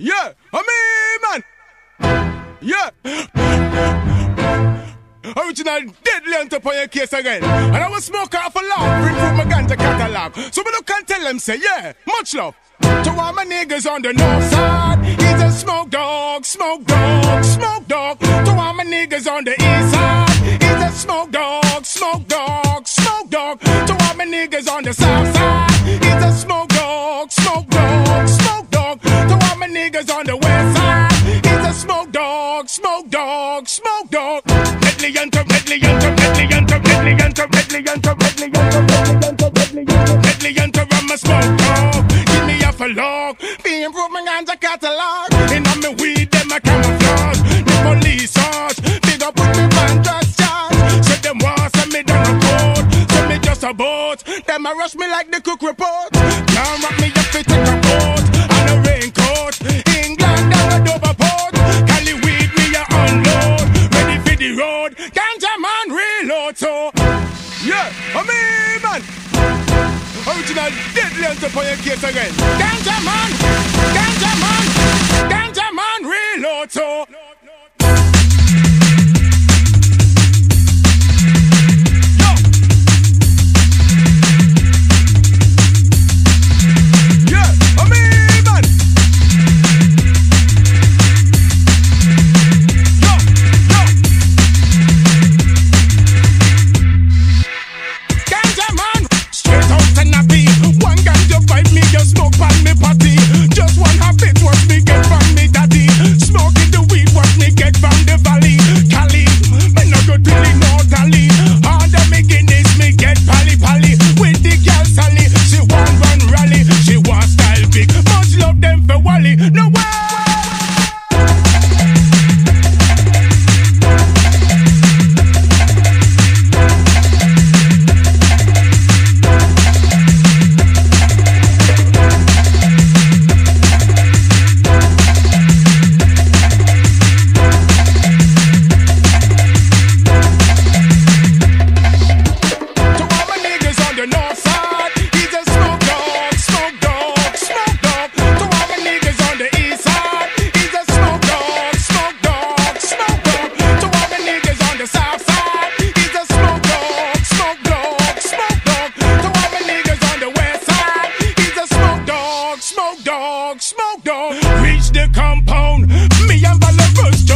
Yeah, man. Yeah. Original deadly on top of your case again. And I will smoke off a lot, improve my ganja catalog. So me look and tell them, say, yeah, much love. To all my niggas on the north side, he's a smoke dog, smoke dog, smoke dog. To all my niggas on the east side, he's a smoke dog, smoke dog, smoke dog. To all my niggas on the south side, he's a smoke dog, smoke dog, smoke dog. To all my niggas on the west side, he's a smoke dog, smoke dog, smoke dog. Deadly enter, deadly enter, deadly enter, deadly enter, deadly enter, deadly enter, deadly enter, deadly enter, deadly enter. I'm a smoke dog. Give me a log, be improving on the catalog. And I'm me weed, them a camouflage. The police charge, they don't put me on just charge. So them want send me down a code, send me just a boat. Them a rush me like the cook report. Now wrap me up to take a boat and a raincoat. England down a Dover port. Cali weed me a unload, ready for the road. Ganja man reload so. Yeah, man. Original deadly on top of your case again. Ganja man, reload so. Smoke pan me party. Just one habit, what me get from me daddy. Smoking the weed, what me get from the valley. Cali, me no go dilly, no dally. Under me Guinness, me get pally pally. With the girl Sally, she want run rally. She want style big, much love them for Wally. No way. Smoke dog, reach the compound. Me and Bala first